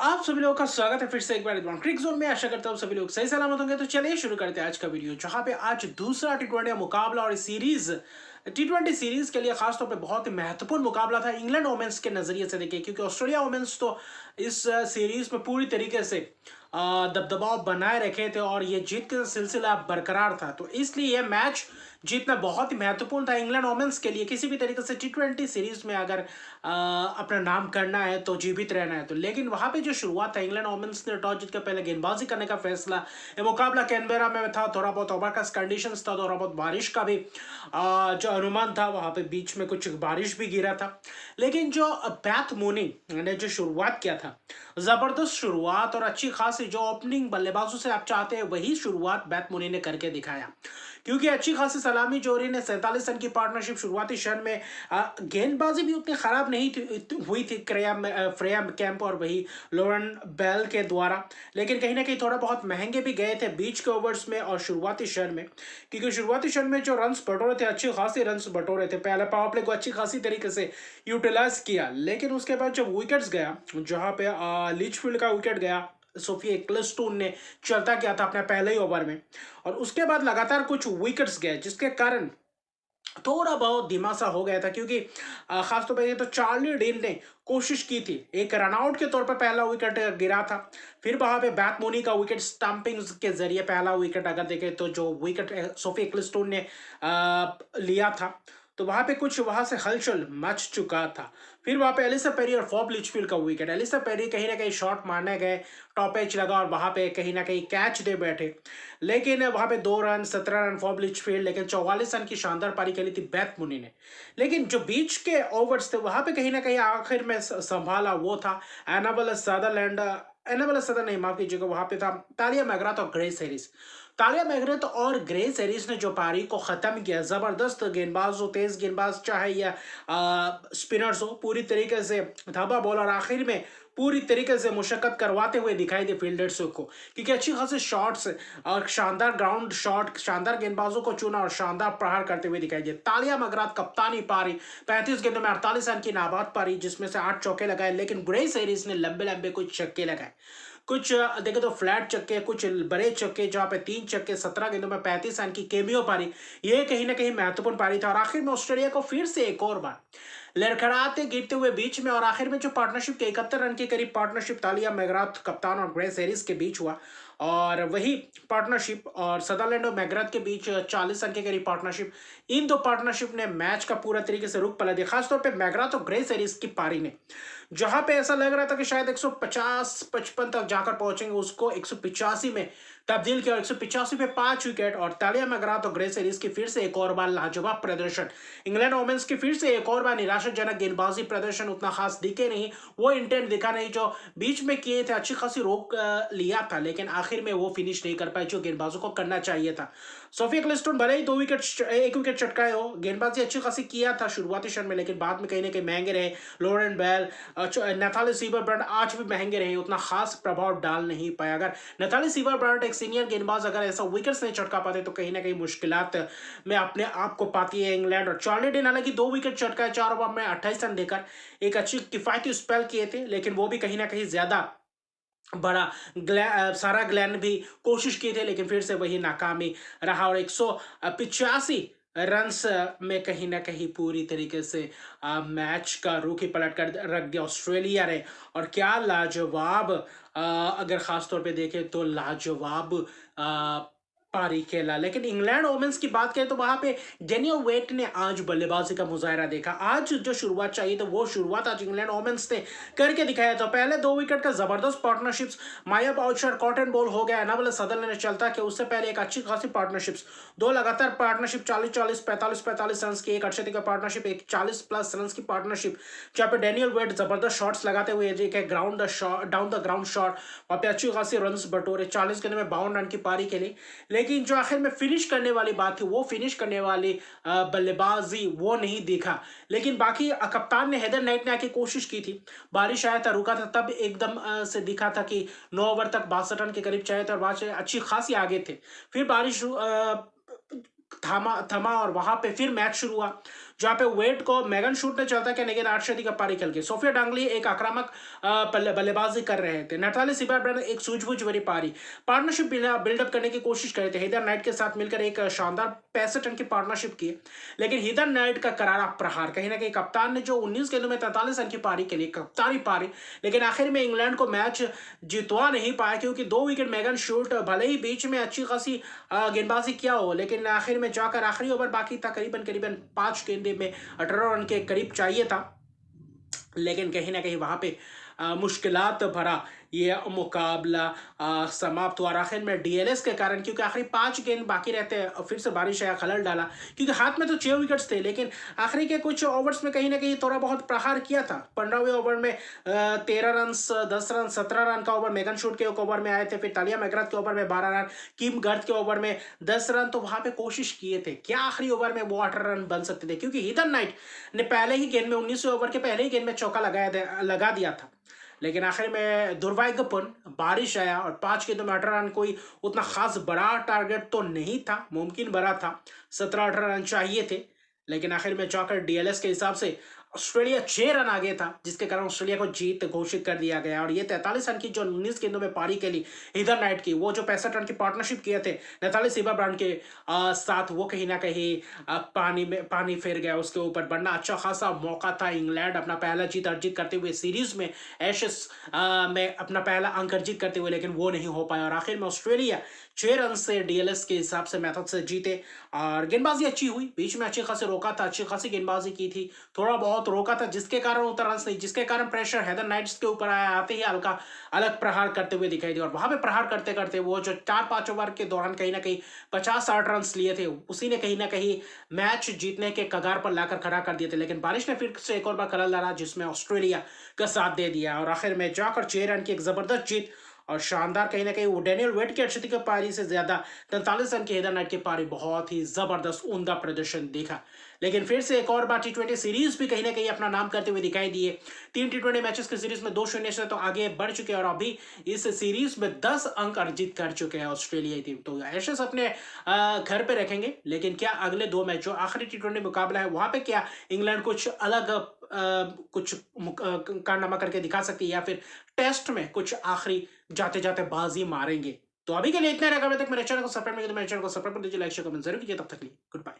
आप सभी लोगों का स्वागत है फिर से एक बार क्रिक जोन में। आशा करता हूँ सभी लोग सही सलामत होंगे। तो चलिए शुरू करते हैं आज का वीडियो, जहां पे आज दूसरा टी20 मुकाबला और सीरीज टी20 सीरीज के लिए खासतौर पे बहुत ही महत्वपूर्ण मुकाबला था इंग्लैंड वोमेन्स के नजरिए से। देखिए, क्योंकि ऑस्ट्रेलिया वोमेन्स तो इस सीरीज में पूरी तरीके से दबदबाव बनाए रखे थे और ये जीत का सिलसिला बरकरार था। तो इसलिए यह मैच जीतना बहुत ही महत्वपूर्ण था इंग्लैंड वोमेन्स के लिए। किसी भी तरीके से टी20 सीरीज में अगर अपना नाम करना है तो जीवित रहना है तो। लेकिन वहां पे जो शुरुआत था, इंग्लैंड वोमेन्स ने टॉस जीत कर पहले गेंदबाजी करने का फैसला, ये मुकाबला कैनबेरा में था। थोड़ा बहुत ओवरकास्ट कंडीशंस था, थोड़ा बहुत बारिश का भी जो अनुमान था, वहां पे बीच में कुछ बारिश भी गिरा था। लेकिन जो पैथ मूनी ने जो शुरुआत किया था, जबरदस्त शुरुआत और अच्छी खासी जो ओपनिंग बल्लेबाजों से आप चाहते हैं वही शुरुआत बैथ मुनी ने करके दिखाया। क्योंकि अच्छी खासी सलामी जोरी ने 47 रन की पार्टनरशिप शुरुआती क्षण में, गेंदबाजी भी उतनी खराब नहीं हुई थी फ्रेया कैंप और वही लोरेन बेल के द्वारा। लेकिन कहीं ना कहीं थोड़ा बहुत महंगे भी गए थे बीच के ओवर्स में और शुरुआती क्षण में, क्योंकि शुरुआती क्षण में जो रन्स बटोरे थे, अच्छी खासी रन्स बटोरे थे। पहले पावर प्ले को अच्छी खासी तरीके से यूटिलाइज किया। लेकिन उसके बाद जब विकेट्स गया, जहां पे लिचफील्ड का विकेट गया, सोफी एक्लेस्टोन ने चलता किया था अपने पहले ही ओवर में, और उसके बाद लगातार कुछ विकेट्स गए जिसके कारण थोड़ा बहुत धीमा सा हो गया था। क्योंकि खासतौर पर ये तो चार्ली डीन ने कोशिश की थी, एक रनआउट के तौर पर पहला विकेट गिरा था। फिर वहां पे बैथ मोनी का विकेट स्टंपिंग के जरिए पहला विकेट अगर देखें तो जो विकेट सोफी एक्लिस्टोन ने लिया था, तो वहां पे कुछ वहां से हलचल मच चुका था। फिर वहां पे एलिसा पेरी और फॉब लिचफील्ड का विकेट, एलिसा पेरी कहीं ना कहीं शॉट मारने गए, टॉप एज लगा और वहां पे कहीं ना कहीं कैच दे बैठे। लेकिन वहां पे 2 रन 17 रन फॉब लिचफील्ड, लेकिन 44 रन की शानदार पारी खेली थी बैथ मुनी ने। लेकिन जो बीच के ओवर्स थे वहां पे कहीं ना कहीं आखिर में संभाला वो था एनाबल सदरलैंड, एनाबल सदर नहीं, माफ कीजिएगा, वहां पे था तालिया मैग्राथ और ग्रेस हैरिस। तालिया मैग्रेथ और ग्रेस हैरिस ने जो पारी को खत्म किया, जबरदस्त गेंदबाज हो, तेज गेंदबाज चाहे या स्पिनर्स हो, पूरी तरीके से धाबा बॉल और आखिर में पूरी तरीके से मुशक्कत करवाते हुए दिखाई दे फील्डर्स को। क्योंकि अच्छी खासी शॉट्स और शानदार ग्राउंड शॉट, शानदार गेंदबाजों को चुना और शानदार प्रहार करते हुए दिखाई दिए। तालिया मैग्राथ कप्तानी पारी, 35 गेंदों में 48 रन की नाबाद पारी, जिसमें से 8 चौके लगाए। लेकिन ग्रेस हैरिस ने लंबे लंबे कुछ छक्के लगाए, कुछ देखे तो फ्लैट चक्के, कुछ बड़े चक्के, जहां पे 3 छक्के 17 गेंदों में 35 रन की केमियो पारी। ये कहीं ना कहीं महत्वपूर्ण पारी था। और आखिर में ऑस्ट्रेलिया को फिर से एक और बार लड़खड़ाते गिरते हुए बीच में, और आखिर में जो पार्टनरशिप के 71 रन के करीब पार्टनरशिप तालिया मैग्राथ कप्तान और ग्रेस हैरिस के बीच हुआ, और वही पार्टनरशिप और सदरलैंड और मैग्राथ के बीच 40 रन के करीब पार्टनरशिप, इन दो पार्टनरशिप ने मैच का पूरा तरीके से रुख पलट दिया। खासतौर पे मैग्राथ और ग्रेस हैरिस की पारी ने, जहां पे ऐसा लग रहा था कि शायद 150-55 तक जाकर पहुंचेंगे, उसको 185 में तब्दील किया और 185 पे 5 विकेट। और तालिया मैग्राथ और ग्रेस हैरिस की फिर से एक और बार लाजवाब प्रदर्शन, इंग्लैंड वोमेन्स की फिर से एक और बार निराशाजनक गेंदबाजी प्रदर्शन, उतना खास दिखे नहीं, वो इंटेंट दिखा नहीं जो बीच में किए थे। अच्छी खासी रोक लिया था, लेकिन आखिर में वो फिनिश नहीं कर पाए जो गेंदबाजों को करना चाहिए था। सोफी एक्लिस्टोन भले ही 1 विकेट चटकाए हो, गेंदबाजी अच्छी खासी किया था शुरुआती क्षण में, लेकिन बाद में कहीं ना कहीं महंगे रहे। लोरेन बेल, नैथाली सीवरब्रांड आज भी महंगे रहे, उतना खास प्रभाव डाल नहीं पाया। अगर नैथाली सीवरब्रांड एक सीनियर गेंदबाज अगर ऐसा विकेट्स नहीं चटका पाते तो कहीं ना कहीं मुश्किलात में अपने आप को पाती है इंग्लैंड। और चार्ली डेन हालांकि 2 विकेट चटकाए 4 ओवर में 28 रन देकर एक अच्छी किफायती स्पेल किए थे, लेकिन वो भी कहीं ना कहीं ज्यादा बड़ा सारा ग्लैन भी कोशिश की थे, लेकिन फिर से वही नाकामी रहा। और 185 रन्स में कहीं ना कहीं पूरी तरीके से मैच का रुख ही पलट कर रख दिया ऑस्ट्रेलिया ने। और क्या लाजवाब, अगर खास तौर पे देखें तो लाजवाब पारी खेला। लेकिन इंग्लैंड वोमेन्स की बात करें तो वहां पे डेनियल वेट ने आज बल्लेबाजी का मुजाहरा देखा। आज जो शुरुआत चाहिए तो वो शुरुआत आज इंग्लैंड वोमेन्स ने करके दिखाया था। पहले 2 विकेट का जबरदस्त पार्टनरशिप्स, माया बाउचर कॉटन बॉल हो गया, एनाबल सदर ने चलता कि उससे पहले एक अच्छी खासी पार्टनरशिप्स, 2 लगातार पार्टनरशिप 40-40 45-45 रन की, एक अर्शदी का पार्टनरशिप, एक 40+ रन की पार्टनरशिप, जहाँ पे डेनियल वेट जबरदस्त शॉट्स लगाते हुए ground down the ground shot, वहाँ पे अच्छी खासी रन बटोरे, 40 गेंदों में 52 रन की पारी खेली। लेकिन जो आखिर में फिनिश करने वाली बात थी, वो फिनिश करने वाली बल्लेबाजी वो नहीं देखा। लेकिन बाकी कप्तान ने हेदर नाइट ने आके कोशिश की थी, बारिश आया था रुका था, तब एकदम से दिखा था कि 9 ओवर तक 62 रन के करीब चाहिए थे और वहां से अच्छी खासी आगे थे। फिर बारिश थमा थमा और वहां पे फिर मैच शुरू हुआ, जहां पे वेट को मेगन शूट ने चलता कि लेकिन 8 का पारी खेल के सोफिया डांगली एक आक्रामक बल्लेबाजी कर रहे थे। नटाली सिबाब्रन एक सूझबूझ भरी पारी पार्टनरशिप बिल्डअप करने की कोशिश कर रहे थे। हीदर नाइट के साथ मिलकर एक शानदार 65 रन की पार्टनरशिप की, लेकिन हीदर नाइट का करारा प्रहार कहीं ना कहीं कप्तान ने जो 19 गेंदों में 43 रन की पारी के लिए कप्तानी पारी, लेकिन आखिर में इंग्लैंड को मैच जितवा नहीं पाया क्योंकि 2 विकेट मेगन शूट भले ही बीच में अच्छी खासी गेंदबाजी किया हो, लेकिन आखिर में जाकर आखिरी ओवर बाकी था, करीबन करीबन 5 गेंदे में 18 रन के करीब चाहिए था, लेकिन कहीं ना कहीं वहां पे मुश्किलात भरा ये मुकाबला समाप्त हुआ। और आखिर में डीएलएस के कारण, क्योंकि आखिरी 5 गेंद बाकी रहते हैं, फिर से बारिश आया, खलल डाला, क्योंकि हाथ में तो 6 विकेट्स थे, लेकिन आखिरी के कुछ ओवर्स में कहीं ना कहीं थोड़ा बहुत प्रहार किया था। 15वें ओवर में 13 रन, 10 रन, 17 रन का ओवर मेगन शूट के एक ओवर में आए थे, फिर तालिया मैकग्राथ के ओवर में 12 रन, किम गर्थ के ओवर में 10 रन, तो वहां पे कोशिश किए थे क्या आखिरी ओवर में वो 18 रन बन सकते थे, क्योंकि हीदर नाइट ने पहले ही गेंद में 19वें ओवर के पहले ही गेंद में चौका लगा दिया था, लेकिन आखिर में दुर्भाग्यपूर्ण बारिश आया और 5 गेंदों में 18 रन कोई उतना खास बड़ा टारगेट तो नहीं था, मुमकिन बड़ा था, 17-18 रन चाहिए थे, लेकिन आखिर में जाकर डीएलएस के हिसाब से ऑस्ट्रेलिया 6 रन आगे था, जिसके कारण ऑस्ट्रेलिया को जीत घोषित कर दिया गया। और ये 43 रन की जो 19 गेंदों में पारी के लिए हीदर नाइट की, वो जो 65 रन की पार्टनरशिप किए थे नैथाली सिबाब्रन के साथ, वो कहीं ना कहीं पानी फेर गया उसके ऊपर, वरना अच्छा खासा मौका था। इंग्लैंड अपना पहला जीत अर्जित करते हुए सीरीज में, एशेस में अपना पहला अंक अर्जित करते हुए, लेकिन वो नहीं हो पाया और आखिर में ऑस्ट्रेलिया 6 रन से डीएलएस के हिसाब से मेथड से जीते। और गेंदबाजी अच्छी हुई, बीच में अच्छी खासी रोका था, अच्छी खासी गेंदबाजी की थी, थोड़ा बहुत रोका था, जिसके कारण उतना रन नहीं, जिसके कारण प्रेशर हैदर नाइट्स के ऊपर आया, आते ही हल्का अलग प्रहार करते हुए दिखाई दिया। और वहां पे प्रहार करते करते वो जो 4-5 ओवर के दौरान कहीं ना कहीं 50-60 रन लिए थे, उसी ने कहीं ना कहीं मैच जीतने के कगार पर लाकर खड़ा कर दिए थे, लेकिन बारिश ने फिर से एक और बार खलल डाला, जिसमें ऑस्ट्रेलिया का साथ दे दिया और आखिर में जाकर 6 रन की एक जबरदस्त जीत और शानदार कहीं ना कहीं वो डेनियल वेट की 68 की पारी से ज्यादा 43 रन की हीदर नाइट की पारी, बहुत ही जबरदस्त उमदा प्रदर्शन देखा। लेकिन फिर से एक और बार टी20 सीरीज भी कहीं ना कहीं अपना नाम करते हुए दिखाई दिए। 3 टी20 मैचेस की सीरीज में 2-0 से तो आगे बढ़ चुके हैं और अभी इस सीरीज में 10 अंक अर्जित कर चुके हैं ऑस्ट्रेलियाई टीम। तो एशेस अपने घर पे रखेंगे, लेकिन क्या अगले 2 मैच जो आखिरी टी20 मुकाबला है वहां पे क्या इंग्लैंड कुछ अलग कुछ कारनामा करके दिखा सकती है, या फिर टेस्ट में कुछ आखिरी जाते जाते बाजी मारेंगे। तो अभी के लिए इतना रहेगा। अभी तक मेरे चैनल को सब्सक्राइब नहीं किया तो मेरे चैनल को सब्सक्राइब कर दीजिए, लाइक शेयर कमेंट जरूर कीजिए। तब तक के लिए गुड बाय।